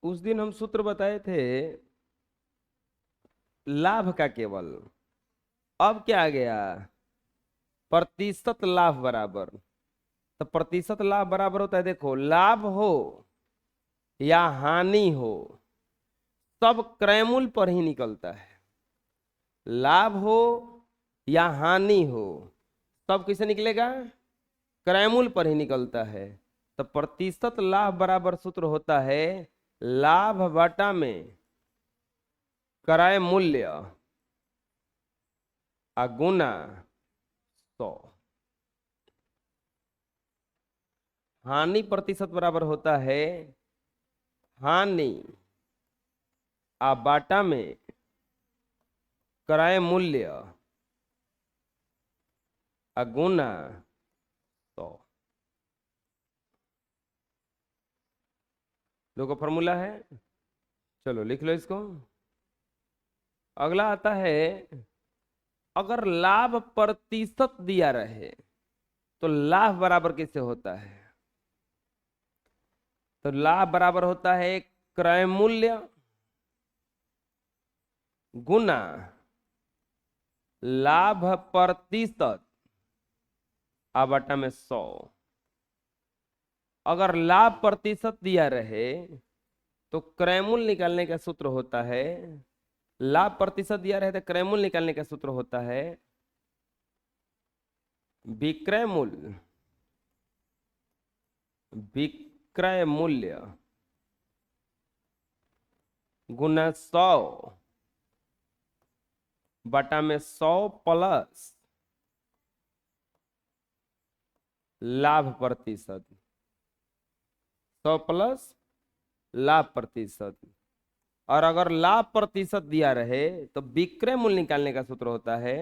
उस दिन हम सूत्र बताए थे लाभ का केवल। अब क्या आ गया? प्रतिशत लाभ बराबर। तो प्रतिशत लाभ बराबर होता है, देखो, लाभ हो या हानि हो, सब क्रयमूल पर ही निकलता है। लाभ हो या हानि हो, सब किसे निकलेगा? क्रयमूल पर ही निकलता है। तो प्रतिशत लाभ बराबर सूत्र होता है लाभ बटा में क्रय मूल्य गुना 100। हानि प्रतिशत बराबर होता है हानि बाटा में क्रय मूल्य गुना 100। देखो फॉर्मूला है, चलो लिख लो इसको। अगला आता है, अगर लाभ प्रतिशत दिया रहे तो लाभ बराबर कैसे होता है? तो लाभ बराबर होता है क्रय मूल्य गुना लाभ प्रतिशत बटा में 100। अगर लाभ प्रतिशत दिया रहे तो क्रयमूल निकालने का सूत्र होता है, लाभ प्रतिशत दिया रहे तो क्रयमूल निकालने का सूत्र होता है विक्रय मूल्य विक्रय मूल्य गुना 100 बटा में 100 प्लस लाभ प्रतिशत। 100 प्लस लाभ प्रतिशत। और अगर लाभ प्रतिशत दिया रहे तो विक्रय मूल्य निकालने का सूत्र होता है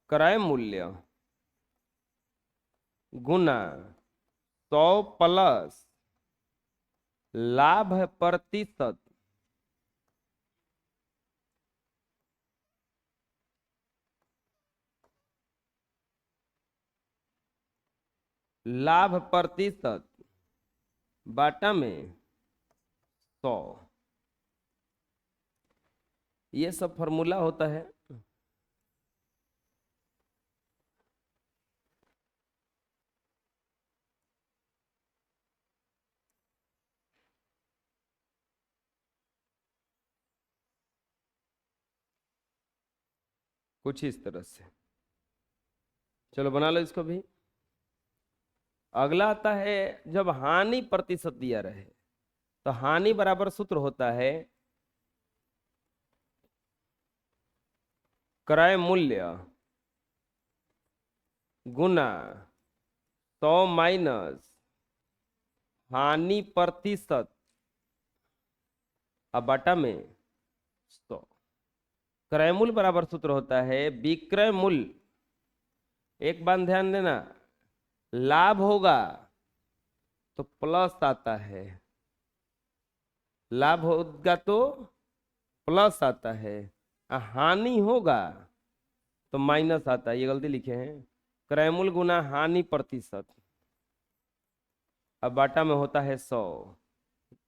क्रय मूल्य गुना 100 प्लस लाभ प्रतिशत लाभ प्रतिशत बाटा में 100। ये सब फॉर्मूला होता है। कुछ इस तरह से। चलो बना लो इसको भी। अगला आता है, जब हानि प्रतिशत दिया रहे तो हानि बराबर सूत्र होता है क्रय मूल्य गुना 100 माइनस हानि प्रतिशत बटा में 100। क्रय मूल्य बराबर सूत्र होता है विक्रय मूल्य। एक बात ध्यान देना, लाभ होगा तो प्लस आता है, लाभ होगा तो प्लस आता है, हानि होगा तो माइनस आता है। ये गलती लिखे हैं, क्रयमूल गुना हानि प्रतिशत बाटा में होता है 100।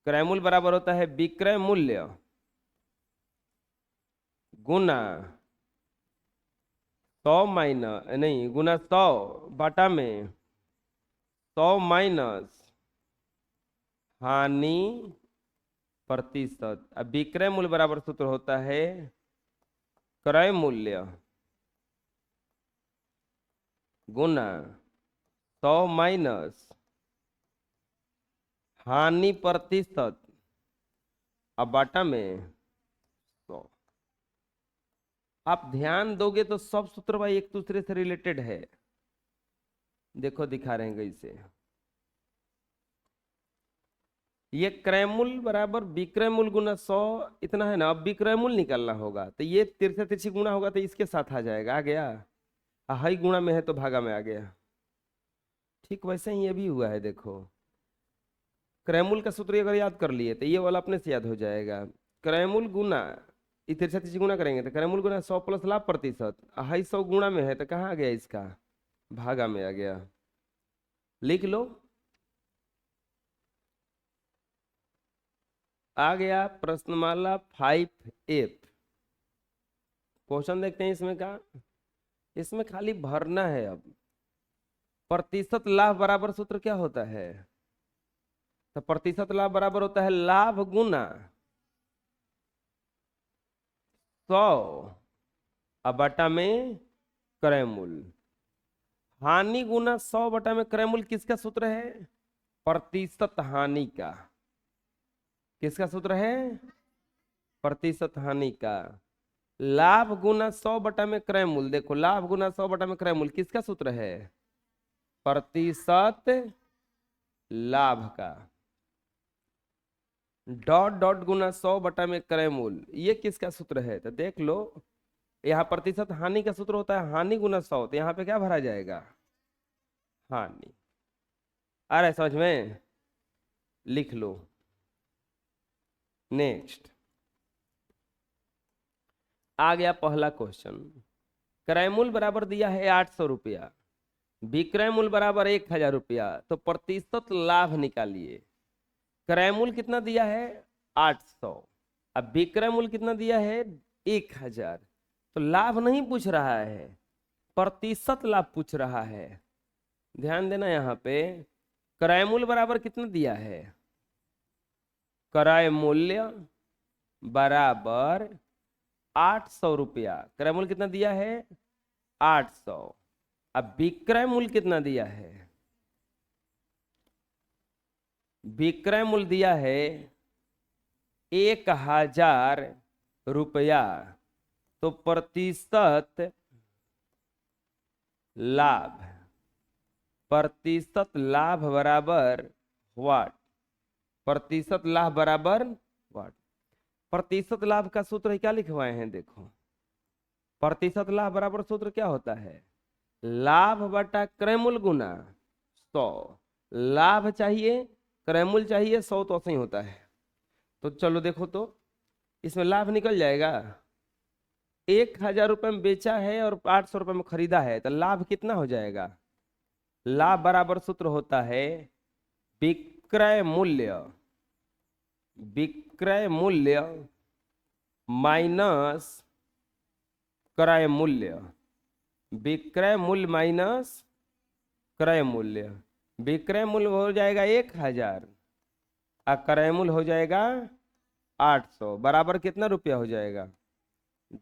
क्रयमूल बराबर होता है विक्रय मूल्य गुना 100 माइनस नहीं गुना 100 बाटा में 100 माइनस हानि प्रतिशत। अब विक्रय मूल्य बराबर सूत्र होता है क्रय मूल्य गुना 100 माइनस हानि प्रतिशत बाटा में 100। आप ध्यान दोगे तो सब सूत्र भाई एक दूसरे से रिलेटेड है। देखो दिखा रहे हैं इसे, ये क्रयमूल बराबर विक्रय मूल्य गुना 100 इतना है ना। अब विक्रय मूल्य निकालना होगा तो ये तिरछा तिरछी गुणा होगा तो इसके साथ आ जाएगा, आ गया। हाई गुणा में है तो भागा में आ गया। ठीक वैसे ही ये भी हुआ है, देखो क्रयमूल का सूत्र अगर याद कर लिए तो ये वाला अपने से याद हो जाएगा। क्रयमूल गुना ये तिरछा तिरछी गुणा करेंगे तो क्रयमूल गुना 100 प्लस लाभ प्रतिशत। हाई 100 गुणा में है तो कहाँ आ गया, इसका भागा में आ गया। लिख लो। आ गया प्रश्नमाला 5F। क्वेश्चन देखते हैं इसमें का। इसमें खाली भरना है। अब प्रतिशत लाभ बराबर सूत्र क्या होता है? तो प्रतिशत लाभ बराबर होता है लाभ गुना 100 बटा में क्रय मूल्य। हानि गुना 100 बटा में क्रय मूल्य किसका सूत्र है? प्रतिशत हानि का। किसका सूत्र है? प्रतिशत हानि का। लाभ गुना 100 बटा में क्रय मूल्य, देखो लाभ गुना 100 बटा में क्रय मूल्य किसका सूत्र है? प्रतिशत लाभ का। डॉट डॉट गुना 100 बटा में क्रय मूल्य, ये किसका सूत्र है? तो देख लो, यहाँ प्रतिशत हानि का सूत्र होता है हानि गुना 100, तो यहाँ पे क्या भरा जाएगा? हानि। आ रहा है समझ में? लिख लो। नेक्स्ट आ गया पहला क्वेश्चन। क्रय मूल्य बराबर दिया है 800 रुपया, विक्रय मूल्य बराबर 1000 रुपया, तो प्रतिशत लाभ निकालिए। क्रय मूल्य कितना दिया है? 800। अब विक्रय मूल्य कितना दिया है? 1000। तो लाभ नहीं पूछ रहा है, प्रतिशत लाभ पूछ रहा है। ध्यान देना यहाँ पे, क्रय मूल्य बराबर कितना दिया है? क्रय मूल्य बराबर 800 रुपया। क्रय मूल्य कितना दिया है? 800। अब विक्रय मूल्य कितना दिया है? विक्रय मूल्य दिया है 1000 रुपया, तो प्रतिशत लाभ, प्रतिशत लाभ बराबर व्हाट? प्रतिशत लाभ बराबर व्हाट? प्रतिशत लाभ का सूत्र क्या लिखवाए हैं? देखो, प्रतिशत लाभ बराबर सूत्र क्या होता है? लाभ बटा क्रय मूल्य गुना 100। लाभ चाहिए, क्रय मूल्य चाहिए, 100 तो ऐसे ही होता है। तो चलो देखो, तो इसमें लाभ निकल जाएगा। 1000 रुपये में बेचा है और 800 रुपये में खरीदा है, तो लाभ कितना हो जाएगा? लाभ बराबर सूत्र होता है विक्रय मूल्य, विक्रय मूल्य माइनस क्रय मूल्य। विक्रय मूल्य माइनस क्रय मूल्य। विक्रय मूल्य हो जाएगा 1000 और क्रय मूल्य हो जाएगा 800, बराबर कितना रुपया हो जाएगा?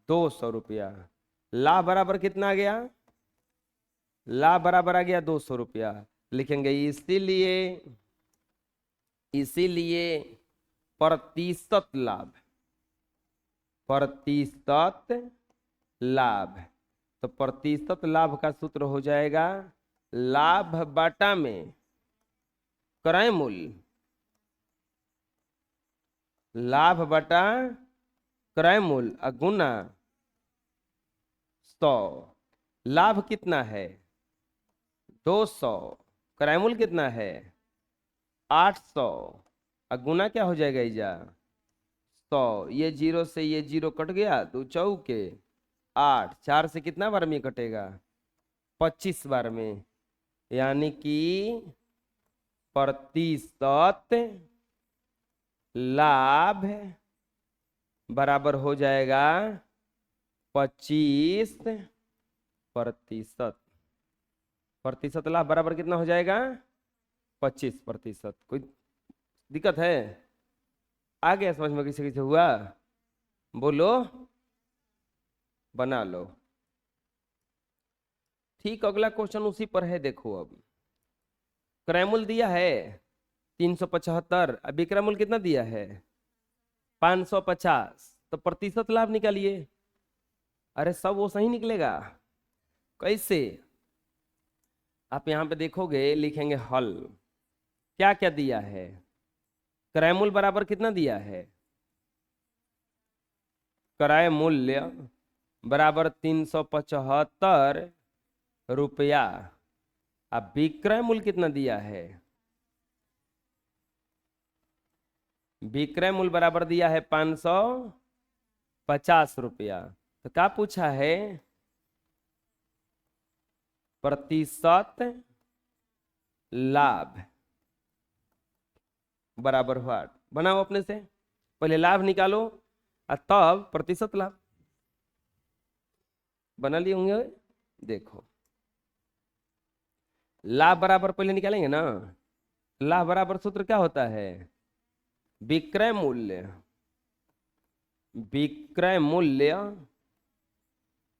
200 रुपया। लाभ बराबर कितना आ गया? लाभ बराबर आ गया 200 रुपया। लिखेंगे इसीलिए, इसीलिए प्रतिशत लाभ, प्रतिशत लाभ। तो प्रतिशत लाभ का सूत्र हो जाएगा लाभ बटा में क्रय मूल्य, लाभ बटा क्रय मूल्य गुना 100। लाभ कितना है? 200। क्रय मूल्य कितना है? 800। गुना क्या हो जाएगा इजा? 100। ये 0 से ये 0 कट गया, 2 चौके 8, 4 से कितना बार में कटेगा? 25 बार में। यानी कि प्रतिशत लाभ बराबर हो जाएगा 25%। प्रतिशत लाभ बराबर कितना हो जाएगा? 25%। कोई दिक्कत है? आ गया समझ में? किसी किसी हुआ? बोलो, बना लो। ठीक, अगला क्वेश्चन उसी पर है। देखो, अब क्रय मूल्य दिया है 375, अब विक्रय मूल्य कितना दिया है? 550। तो प्रतिशत लाभ निकालिए। अरे सब वो सही निकलेगा। कैसे? आप यहां पे देखोगे, लिखेंगे हल। क्या क्या दिया है? क्रय मूल्य बराबर कितना दिया है? क्रय मूल्य बराबर 375 रुपया। अब विक्रय मूल्य कितना दिया है? विक्रय मूल्य बराबर दिया है 550 रुपया। तो क्या पूछा है? प्रतिशत लाभ बराबर व्हाट? बनाओ अपने से। पहले लाभ निकालो और तब प्रतिशत लाभ। बना लिए होंगे। देखो लाभ बराबर पहले निकालेंगे ना। लाभ बराबर सूत्र क्या होता है? विक्रय मूल्य, विक्रय मूल्य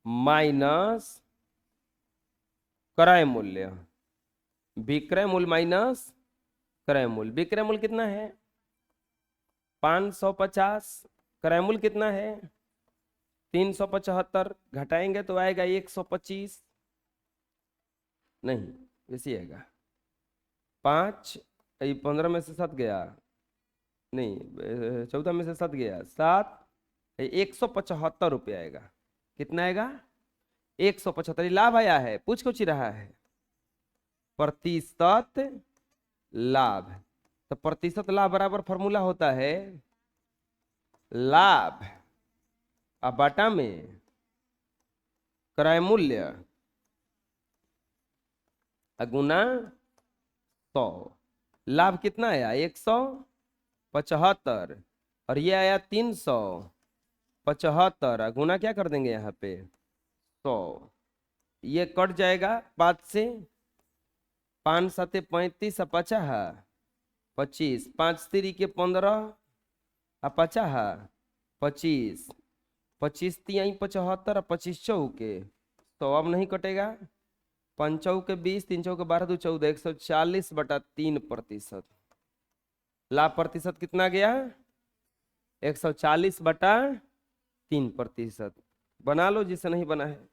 माइनस क्रय मूल्य, विक्रय मूल्य माइनस क्रय मूल्य। विक्रय मूल्य कितना है? 550। क्रय मूल्य कितना है? 375। घटाएंगे तो आएगा 125। नहीं वैसे आएगा 5, 15 में से 7 गया, नहीं 14 में से 7 गया 7, 175 रुपये आएगा। कितना आएगा? 175। लाभ आया है, पूछ कुछ रहा है प्रतिशत लाभ। तो प्रतिशत लाभ बराबर फॉर्मूला होता है लाभ बटा में क्रय मूल्य गुना 100। लाभ कितना आया? 175 और ये आया 375। गुना क्या कर देंगे यहाँ पे? 100। ये कट जाएगा 5 से, 5 7 35 50 25, 5 3 के 15 50 25, 25 3 75 25 चौके 100। अब नहीं कटेगा। 5 चौके 20, 3 चौके 12 2 14, 140/3%। लाभ प्रतिशत कितना गया? 140/3%। बना लो जिसे नहीं बना है।